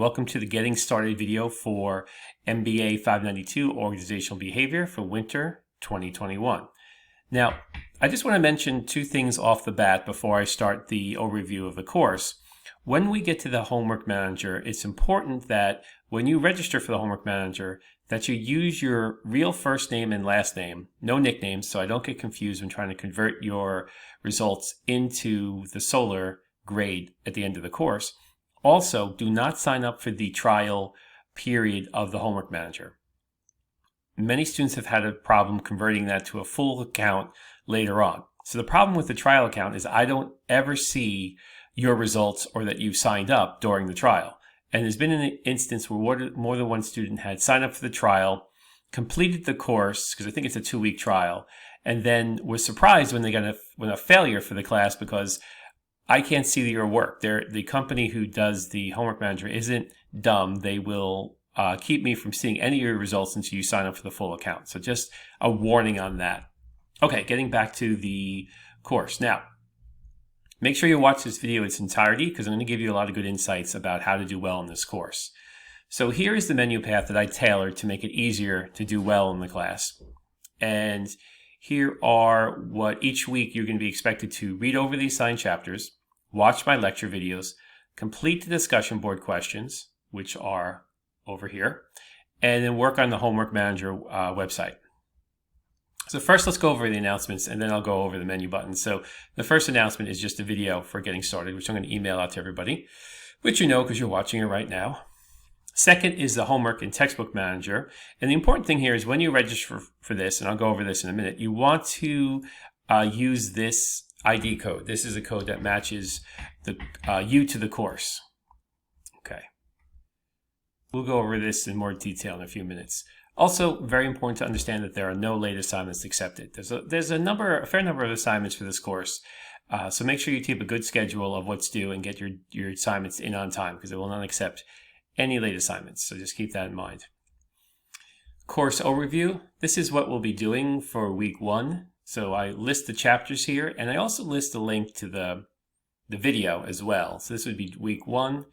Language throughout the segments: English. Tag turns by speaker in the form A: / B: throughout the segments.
A: welcome to the Getting Started video for MBA592 Organizational Behavior for winter 2021. Now, I just want to mention two things off the bat before I start the overview of the course. When we get to the Homework Manager, it's important that when you register for the Homework Manager, that you use your real first name and last name, no nicknames, so I don't get confused when trying to convert your results into the Solar grade at the end of the course. Also, do not sign up for the trial period of the Homework Manager. Many students have had a problem converting that to a full account later on. So the problem with the trial account is I don't ever see your results or that you signed up during the trial. And there's been an instance where more than one student had signed up for the trial, completed the course, because I think it's a 2-week trial, and then was surprised when they got a failure for the class because I can't see your work. The company who does the Homework Manager isn't dumb. They will keep me from seeing any of your results until you sign up for the full account. So just a warning on that. Okay, getting back to the course. Now, make sure you watch this video in its entirety because I'm going to give you a lot of good insights about how to do well in this course. So here is the menu path that I tailored to make it easier to do well in the class. And here are what each week you're going to be expected to read over the assigned chapters, watch my lecture videos, complete the discussion board questions, which are over here, and then work on the Homework Manager website. So first, let's go over the announcements, and then I'll go over the menu buttons. So the first announcement is just a video for getting started, which I'm going to email out to everybody, which you know because you're watching it right now. Second is the Homework and Textbook Manager. And the important thing here is when you register for this, and I'll go over this in a minute, you want to use this ID code. This is a code that matches the you to the course. Okay. We'll go over this in more detail in a few minutes. Also, very important to understand that there are no late assignments accepted. There's a fair number of assignments for this course, so make sure you keep a good schedule of what's due and get your assignments in on time because it will not accept any late assignments. So just keep that in mind. Course overview. This is what we'll be doing for week 1. So I list the chapters here, and I also list a link to the video as well. So this would be week 1,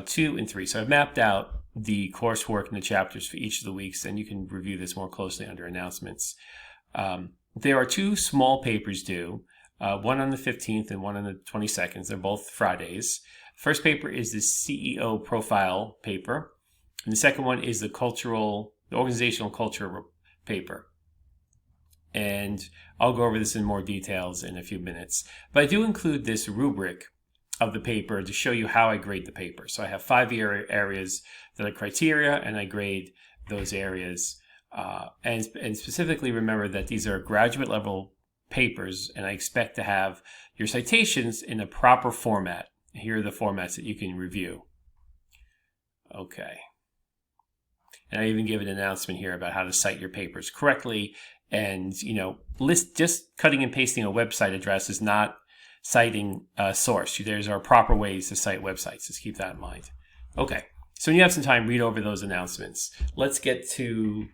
A: 2, and 3. So I've mapped out the coursework and the chapters for each of the weeks, and you can review this more closely under announcements. There are 2 small papers due, one on the 15th and one on the 22nd. They're both Fridays. First paper is the CEO profile paper, and the second one is the organizational culture paper. And I'll go over this in more details in a few minutes. But I do include this rubric of the paper to show you how I grade the paper. So I have 5 areas that are criteria, and I grade those areas. And specifically remember that these are graduate level papers, and I expect to have your citations in a proper format. Here are the formats that you can review. Okay. And I even give an announcement here about how to cite your papers correctly. And, just cutting and pasting a website address is not citing a source. There's our proper ways to cite websites. Just keep that in mind. Okay, so when you have some time, read over those announcements. Let's get to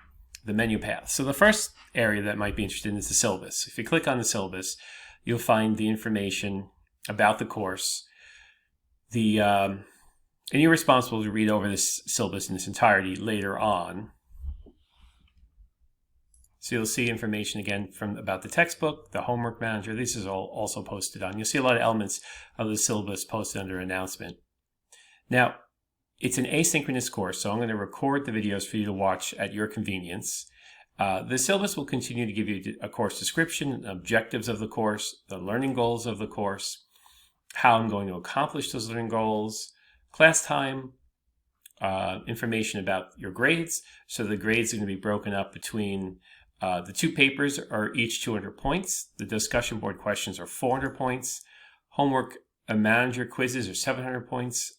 A: the menu path. So the first area that might be interested in is the syllabus. If you click on the syllabus, you'll find the information about the course. And you're responsible to read over this syllabus in its entirety later on. So you'll see information again about the textbook, the Homework Manager. This is all also posted on. You'll see a lot of elements of the syllabus posted under announcement. Now, it's an asynchronous course, so I'm going to record the videos for you to watch at your convenience. The syllabus will continue to give you a course description, objectives of the course, the learning goals of the course, how I'm going to accomplish those learning goals, class time, information about your grades. So the grades are going to be broken up between the 2 papers are each 200 points. The discussion board questions are 400 points. Homework Manager quizzes are 700 points.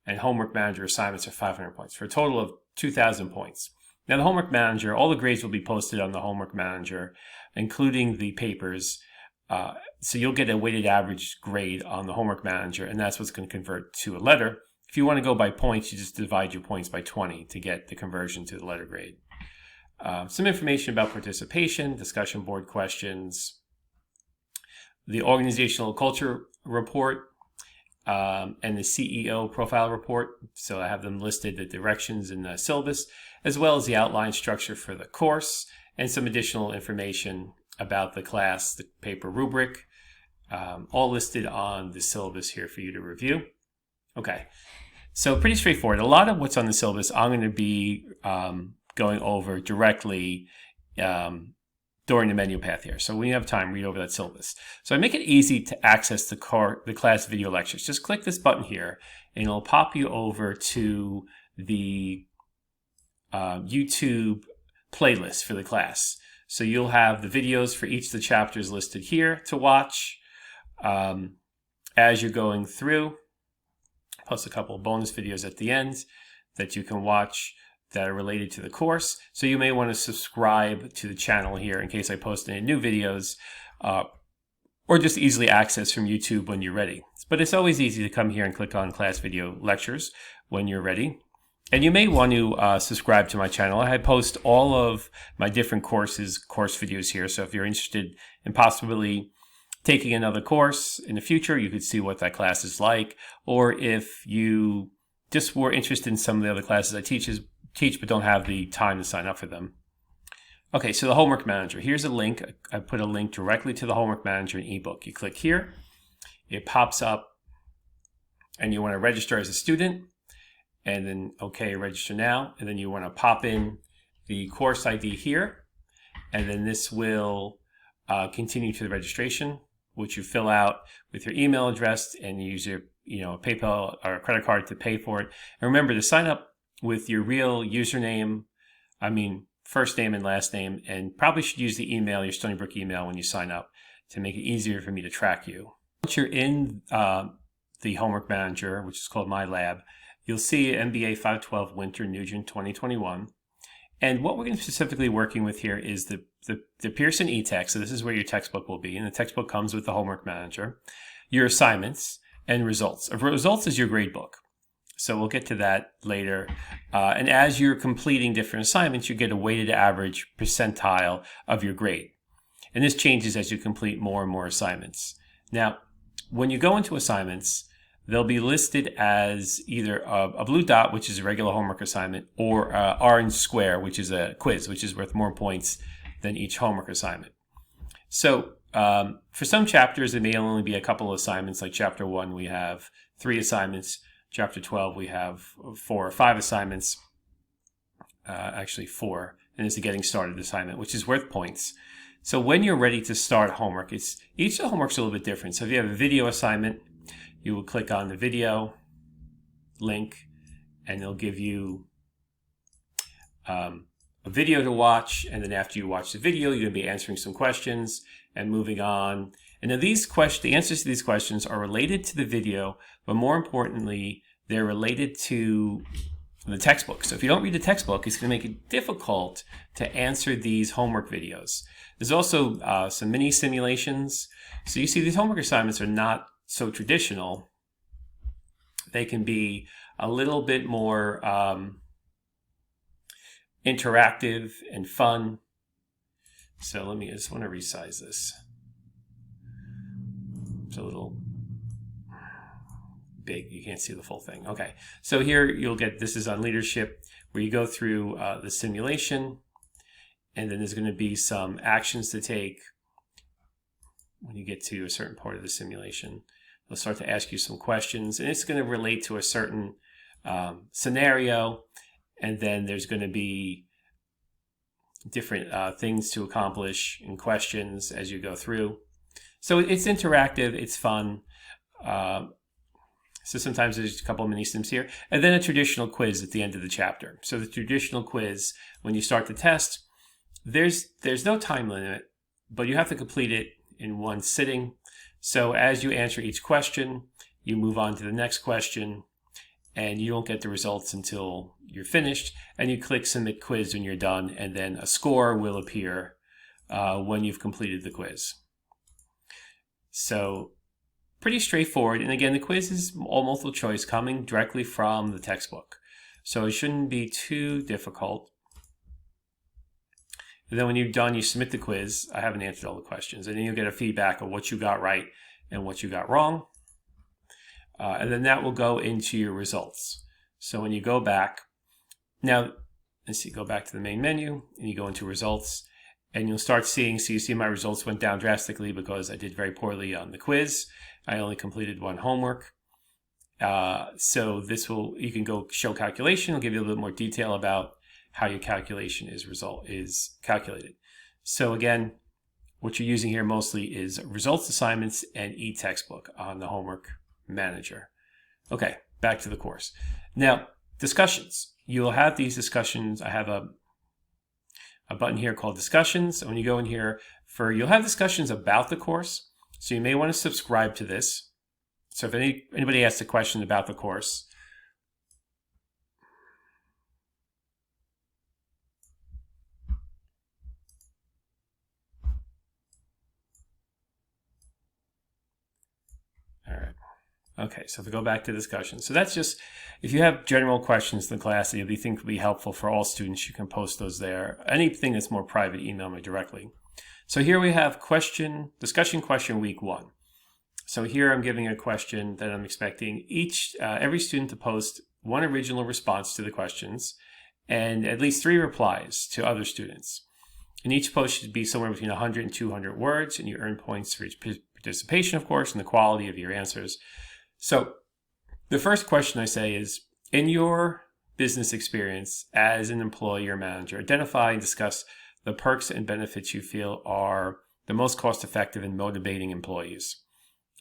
A: And Homework Manager assignments are 500 points for a total of 2,000 points. Now the Homework Manager, all the grades will be posted on the Homework Manager, including the papers. So you'll get a weighted average grade on the Homework Manager, and that's what's going to convert to a letter. If you want to go by points, you just divide your points by 20 to get the conversion to the letter grade. Some information about participation, discussion board questions, the organizational culture report, and the CEO profile report. So I have them listed, the directions in the syllabus, as well as the outline structure for the course and some additional information about the class, the paper rubric, all listed on the syllabus here for you to review. Okay, so pretty straightforward. A lot of what's on the syllabus I'm going to be going over directly during the menu path here. So when you have time, read over that syllabus. So I make it easy to access the class video lectures. Just click this button here and it'll pop you over to the YouTube playlist for the class. So you'll have the videos for each of the chapters listed here to watch as you're going through, plus a couple of bonus videos at the end that you can watch that are related to the course. So you may want to subscribe to the channel here in case I post any new videos, or just easily access from YouTube when you're ready. But it's always easy to come here and click on class video lectures when you're ready. And you may want to subscribe to my channel. I post all of my different course videos here. So if you're interested in possibly taking another course in the future, you could see what that class is like. Or if you just were interested in some of the other classes I teach but don't have the time to sign up for them. Okay, so the homework manager. Here's a link. I put a link directly to the homework manager in ebook. You click here, it pops up, and you want to register as a student, and then okay, register now, and then you want to pop in the course ID here, and then this will continue to the registration, which you fill out with your email address and use your PayPal or a credit card to pay for it. And remember to sign up with your real username, first name and last name, and probably should use the email, your Stony Brook email, when you sign up to make it easier for me to track you. Once you're in the homework manager, which is called My Lab, you'll see MBA512 Winter Nugent 2021. And what we're going to be specifically working with here is the Pearson e-text. So this is where your textbook will be. And the textbook comes with the homework manager, your assignments, and results. Results is your grade book. So we'll get to that later. And as you're completing different assignments, you get a weighted average percentile of your grade. And this changes as you complete more and more assignments. Now, when you go into assignments, they'll be listed as either a blue dot, which is a regular homework assignment, or an orange square, which is a quiz, which is worth more points than each homework assignment. So for some chapters, it may only be a couple of assignments. Like chapter 1, we have 3 assignments. Chapter 12, we have 4 or 5 assignments, actually 4, and it's a getting started assignment, which is worth points. So when you're ready to start homework, each of the homework's a little bit different. So if you have a video assignment, you will click on the video link, and they'll give you a video to watch, and then after you watch the video, you're going to be answering some questions and moving on. And now the answers to these questions are related to the video, but more importantly, they're related to the textbook. So if you don't read the textbook, it's going to make it difficult to answer these homework videos. There's also some mini simulations. So you see these homework assignments are not so traditional. They can be a little bit more interactive and fun. So I just want to resize this. It's a little big. You can't see the full thing. Okay. So here you'll get, this is on leadership, where you go through the simulation, and then there's going to be some actions to take when you get to a certain part of the simulation. They'll start to ask you some questions, and it's going to relate to a certain scenario, and then there's going to be different things to accomplish in questions as you go through. So it's interactive, it's fun. So sometimes there's a couple of mini sims here, and then a traditional quiz at the end of the chapter. So the traditional quiz, when you start the test, there's no time limit, but you have to complete it in one sitting. So as you answer each question, you move on to the next question, and you don't get the results until you're finished, and you click submit quiz when you're done, and then a score will appear when you've completed the quiz. So pretty straightforward. And again, the quiz is all multiple choice coming directly from the textbook. So it shouldn't be too difficult. And then when you're done, you submit the quiz. I haven't answered all the questions. And then you'll get a feedback of what you got right and what you got wrong. and then that will go into your results. So when you go back, now let's see, go back to the main menu and you go into results, and you'll start seeing, so you see my results went down drastically because I did very poorly on the quiz. I only completed one homework. So this will, you can go show calculation. It'll give you a little bit more detail about how your calculation is calculated. So again, what you're using here mostly is results assignments and e-textbook on the homework manager. Okay, back to the course. Now, discussions. You'll have these discussions. I have a button here called discussions. When you go in here, you'll have discussions about the course. So you may want to subscribe to this. So if anybody asks a question about the course, all right. Okay, so if we go back to discussion. So that's just, if you have general questions in the class that you think would be helpful for all students, you can post those there. Anything that's more private, email me directly. So here we have discussion question week 1. So here I'm giving a question that I'm expecting every student to post one original response to the questions and at least 3 replies to other students. And each post should be somewhere between 100 and 200 words, and you earn points for each participation, of course, and the quality of your answers. So the first question I say is, in your business experience as an employee or manager, identify and discuss the perks and benefits you feel are the most cost-effective in motivating employees.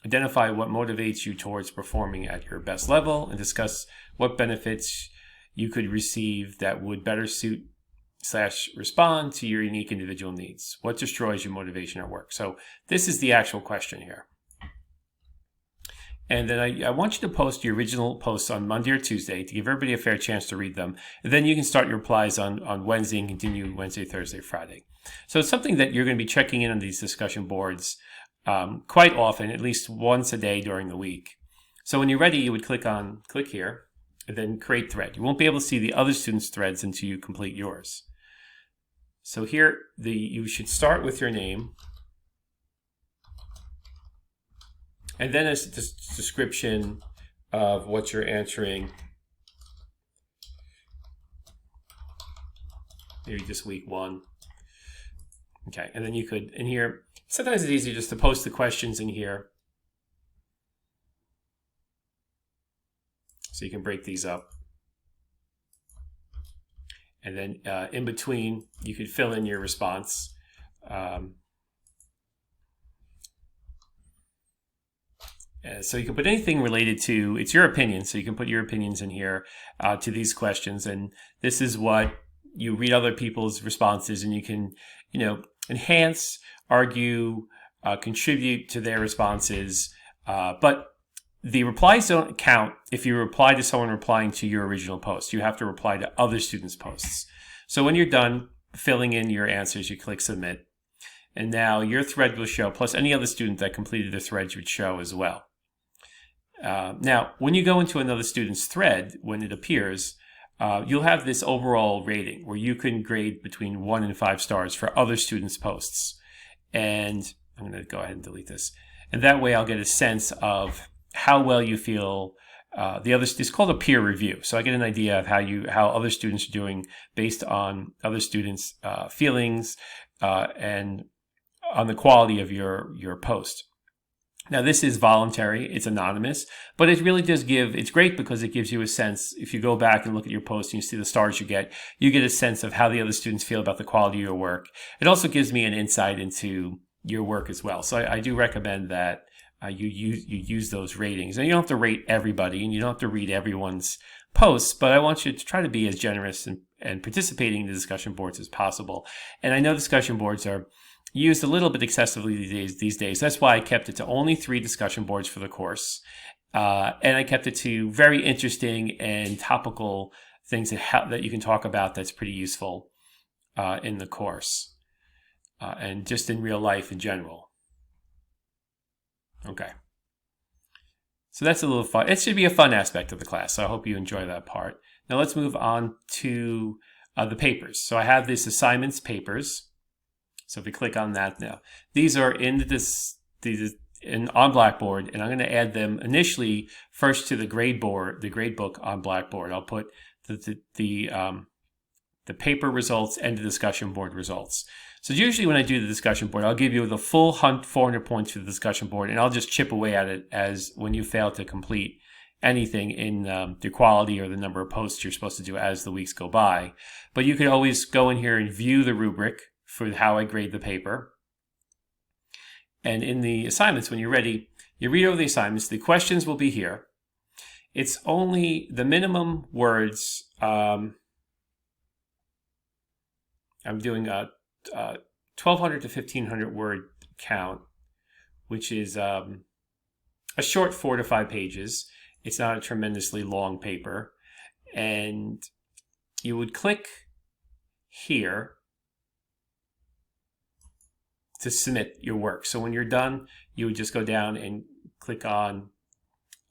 A: Identify what motivates you towards performing at your best level, and discuss what benefits you could receive that would better suit / respond to your unique individual needs. What destroys your motivation at work? So this is the actual question here. And then I want you to post your original posts on Monday or Tuesday to give everybody a fair chance to read them. And then you can start your replies on Wednesday and continue Wednesday, Thursday, Friday. So it's something that you're going to be checking in on these discussion boards quite often, at least once a day during the week. So when you're ready, you would click here, and then create thread. You won't be able to see the other students' threads until you complete yours. So here, you should start with your name. And then it's this description of what you're answering. Maybe just week 1. Okay, and then you could, in here, sometimes it's easier just to post the questions in here. So you can break these up. And then in between, you could fill in your response. So you can put anything related to, it's your opinion, so you can put your opinions in here to these questions. And this is what you read other people's responses, and you can, enhance, argue, contribute to their responses. But the replies don't count if you reply to someone replying to your original post. You have to reply to other students' posts. So when you're done filling in your answers, you click submit. And now your thread will show, plus any other student that completed the thread would show as well. Now, when you go into another student's thread, when it appears, you'll have this overall rating where you can grade between 1 and 5 stars for other students' posts. And I'm going to go ahead and delete this. And that way I'll get a sense of how well you feel. It's called a peer review. So I get an idea of how other students are doing based on other students' feelings and on the quality of your post. Now, this is voluntary, it's anonymous, but it really does it's great because it gives you a sense. If you go back and look at your post and you see the stars you get a sense of how the other students feel about the quality of your work. It also gives me an insight into your work as well. So I do recommend that you use those ratings. And you don't have to rate everybody, and you don't have to read everyone's posts, but I want you to try to be as generous and participating in the discussion boards as possible. And I know discussion boards are used a little bit excessively these days. That's why I kept it to only 3 discussion boards for the course. And I kept it to very interesting and topical things that you can talk about that's pretty useful in the course and just in real life in general. Okay. So that's a little fun. It should be a fun aspect of the class, so I hope you enjoy that part. Now let's move on to the papers. So I have this assignments papers. So if we click on that now, these are in the on Blackboard, and I'm going to add them initially first to the grade book on Blackboard. I'll put the paper results and the discussion board results. So usually when I do the discussion board, I'll give you the full 400 points for the discussion board, and I'll just chip away at it as when you fail to complete anything in the quality or the number of posts you're supposed to do as the weeks go by. But you could always go in here and view the rubric for how I grade the paper. And in the assignments, when you're ready, you read over the assignments. The questions will be here. It's only the minimum words. I'm doing a 1,200 to 1,500 word count, which is a short 4 to 5 pages. It's not a tremendously long paper. And you would click here to submit your work. So when you're done, you would just go down and click on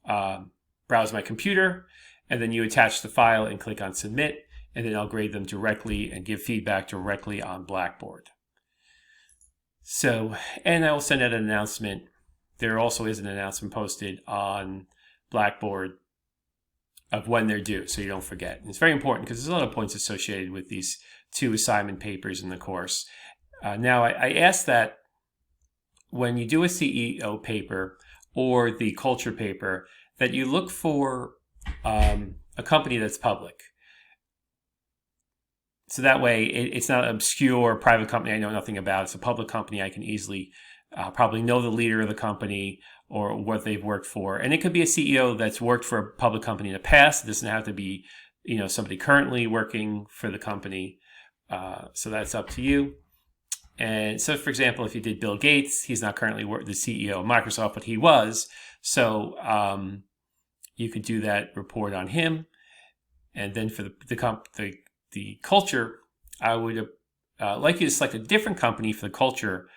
A: Browse My Computer, and then you attach the file and click on Submit, and then I'll grade them directly and give feedback directly on Blackboard. So, and I will send out an announcement. There also is an announcement posted on Blackboard of when they're due, so you don't forget. And it's very important because there's a lot of points associated with these 2 assignment papers in the course. Now, I ask that when you do a CEO paper or the culture paper, that you look for a company that's public. So that way, it's not an obscure private company I know nothing about. It's a public company I can easily probably know the leader of the company or what they've worked for. And it could be a CEO that's worked for a public company in the past. It doesn't have to be, somebody currently working for the company. So that's up to you. And so, for example, if you did Bill Gates, he's not currently the CEO of Microsoft, but he was. So you could do that report on him. And then for the culture, I would like you to select a different company for the culture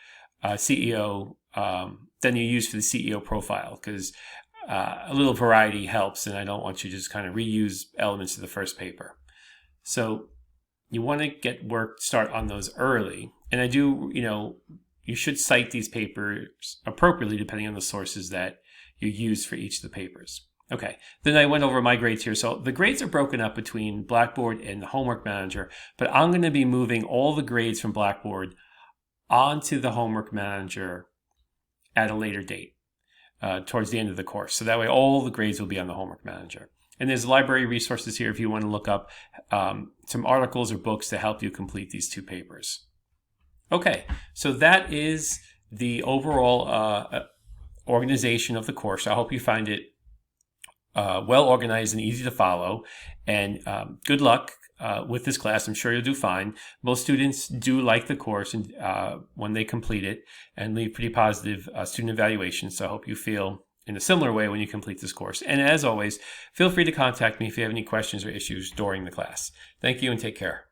A: CEO than you use for the CEO profile, because a little variety helps, and I don't want you to just kind of reuse elements of the first paper. So you want to get start on those early. And I do, you should cite these papers appropriately depending on the sources that you use for each of the papers. Okay, then I went over my grades here. So the grades are broken up between Blackboard and the Homework Manager, but I'm going to be moving all the grades from Blackboard onto the Homework Manager at a later date, towards the end of the course. So that way all the grades will be on the Homework Manager. And there's library resources here if you want to look up some articles or books to help you complete these 2 papers. Okay, so that is the overall organization of the course. I hope you find it well organized and easy to follow. And good luck with this class. I'm sure you'll do fine. Most students do like the course and when they complete it and leave pretty positive student evaluations. So I hope you feel in a similar way when you complete this course. And as always, feel free to contact me if you have any questions or issues during the class. Thank you and take care.